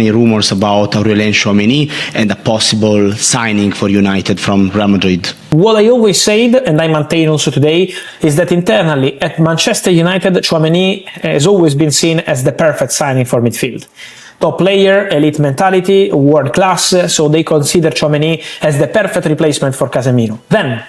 Any rumors about Aurelien Tchouaméni and a possible signing for United from Real Madrid? What I always said, and I maintain also today, is that internally at Manchester United, Tchouaméni has always been seen as the perfect signing for midfield. Top player, elite mentality, world class, so they consider Tchouaméni as the perfect replacement for Casemiro. Then,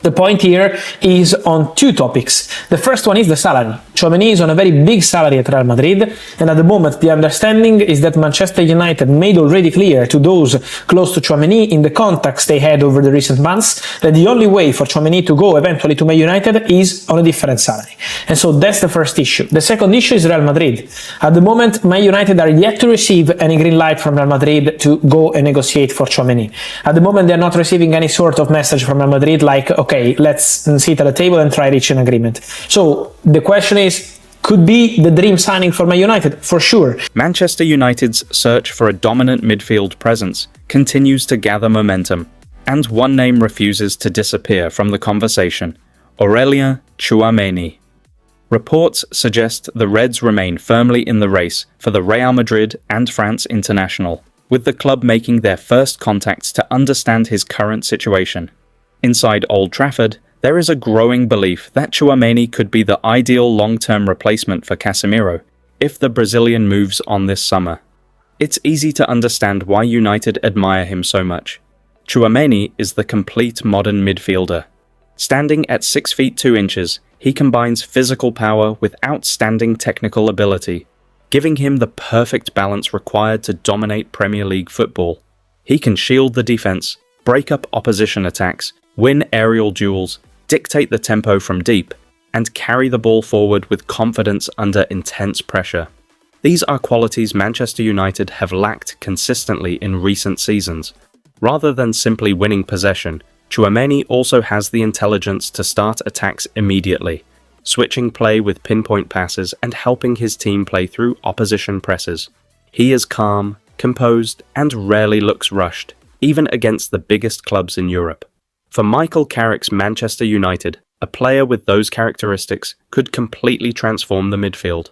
the point here is on two topics. The first one is the salary. Tchouaméni is on a very big salary at Real Madrid, and at the moment the understanding is that Manchester United made already clear to those close to Tchouaméni in the contacts they had over the recent months that the only way for Tchouaméni to go eventually to Man United is on a different salary. And so that's the first issue. The second issue is Real Madrid. At the moment, Man United are yet to receive any green light from Real Madrid to go and negotiate for Tchouaméni. At the moment, they're not receiving any sort of message from Real Madrid like, okay, let's sit at the table and try reach an agreement. So the question is, could be the dream signing for Man United, for sure. Manchester United's search for a dominant midfield presence continues to gather momentum, and one name refuses to disappear from the conversation: Aurelien Tchouaméni. Reports suggest the Reds remain firmly in the race for the Real Madrid and France international, with the club making their first contacts to understand his current situation. Inside Old Trafford, there is a growing belief that Tchouaméni could be the ideal long-term replacement for Casemiro if the Brazilian moves on this summer. It's easy to understand why United admire him so much. Tchouaméni is the complete modern midfielder. Standing at 6 feet 2 inches, he combines physical power with outstanding technical ability, giving him the perfect balance required to dominate Premier League football. He can shield the defense, break up opposition attacks, win aerial duels, dictate the tempo from deep, and carry the ball forward with confidence under intense pressure. These are qualities Manchester United have lacked consistently in recent seasons. Rather than simply winning possession, Tchouaméni also has the intelligence to start attacks immediately, switching play with pinpoint passes and helping his team play through opposition presses. He is calm, composed, and rarely looks rushed, even against the biggest clubs in Europe. For Michael Carrick's Manchester United, a player with those characteristics could completely transform the midfield.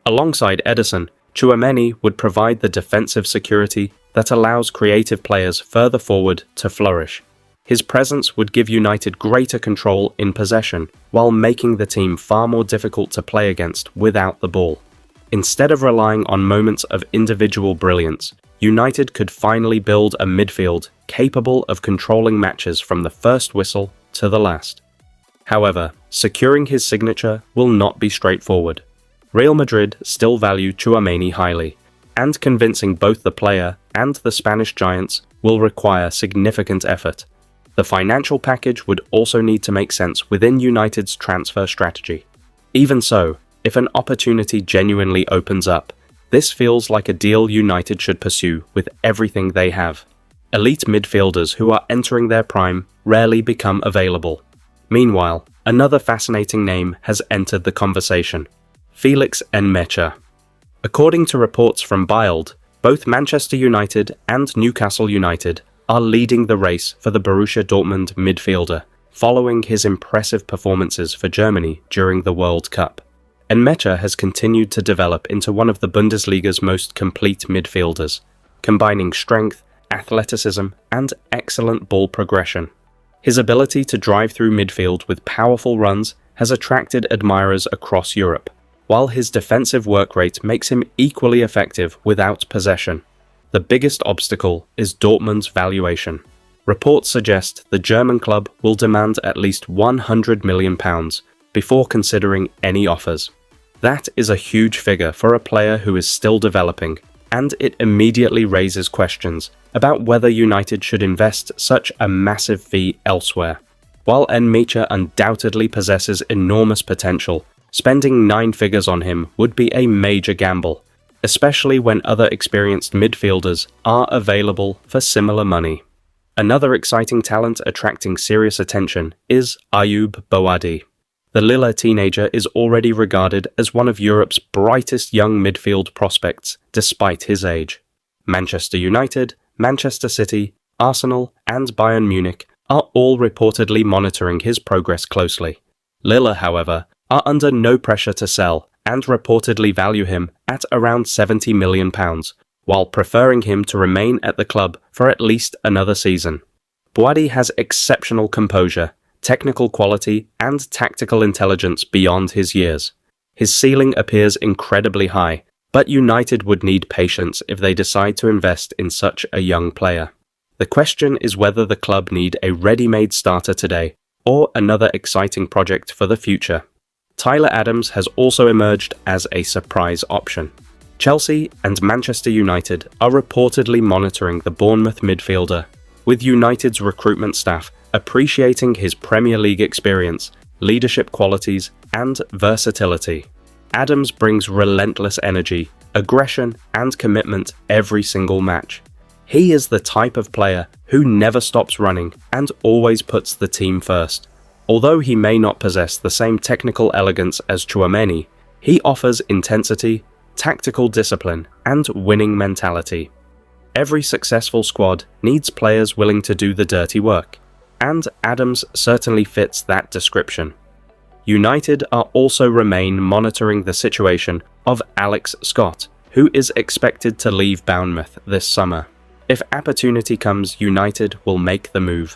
Alongside Ederson, Tchouaméni would provide the defensive security that allows creative players further forward to flourish. His presence would give United greater control in possession, while making the team far more difficult to play against without the ball. Instead of relying on moments of individual brilliance, United could finally build a midfield capable of controlling matches from the first whistle to the last. However, securing his signature will not be straightforward. Real Madrid still value Tchouaméni highly, and convincing both the player and the Spanish giants will require significant effort. The financial package would also need to make sense within United's transfer strategy. Even so, if an opportunity genuinely opens up, this feels like a deal United should pursue with everything they have. Elite midfielders who are entering their prime rarely become available. Meanwhile, another fascinating name has entered the conversation: Felix Nmecha. According to reports from Bild, both Manchester United and Newcastle United are leading the race for the Borussia Dortmund midfielder, following his impressive performances for Germany during the World Cup. Nmecha has continued to develop into one of the Bundesliga's most complete midfielders, combining strength, athleticism, and excellent ball progression. His ability to drive through midfield with powerful runs has attracted admirers across Europe, while his defensive work rate makes him equally effective without possession. The biggest obstacle is Dortmund's valuation. Reports suggest the German club will demand at least £100 million before considering any offers. That is a huge figure for a player who is still developing, and it immediately raises questions about whether United should invest such a massive fee elsewhere. While Nmecha undoubtedly possesses enormous potential, spending 9 figures on him would be a major gamble, especially when other experienced midfielders are available for similar money. Another exciting talent attracting serious attention is Ayoub Boadi. The Lille teenager is already regarded as one of Europe's brightest young midfield prospects, despite his age. Manchester United, Manchester City, Arsenal, and Bayern Munich are all reportedly monitoring his progress closely. Lille, however, are under no pressure to sell and reportedly value him at around £70 million, while preferring him to remain at the club for at least another season. Boadi has exceptional composure, technical quality, and tactical intelligence beyond his years. His ceiling appears incredibly high, but United would need patience if they decide to invest in such a young player. The question is whether the club need a ready-made starter today, or another exciting project for the future. Tyler Adams has also emerged as a surprise option. Chelsea and Manchester United are reportedly monitoring the Bournemouth midfielder, with United's recruitment staff appreciating his Premier League experience, leadership qualities, and versatility. Adams brings relentless energy, aggression, and commitment every single match. He is the type of player who never stops running and always puts the team first. Although he may not possess the same technical elegance as Tchouaméni, he offers intensity, tactical discipline, and winning mentality. Every successful squad needs players willing to do the dirty work, and Adams certainly fits that description. United are also remain monitoring the situation of Alex Scott, who is expected to leave Bournemouth this summer. If opportunity comes, United will make the move.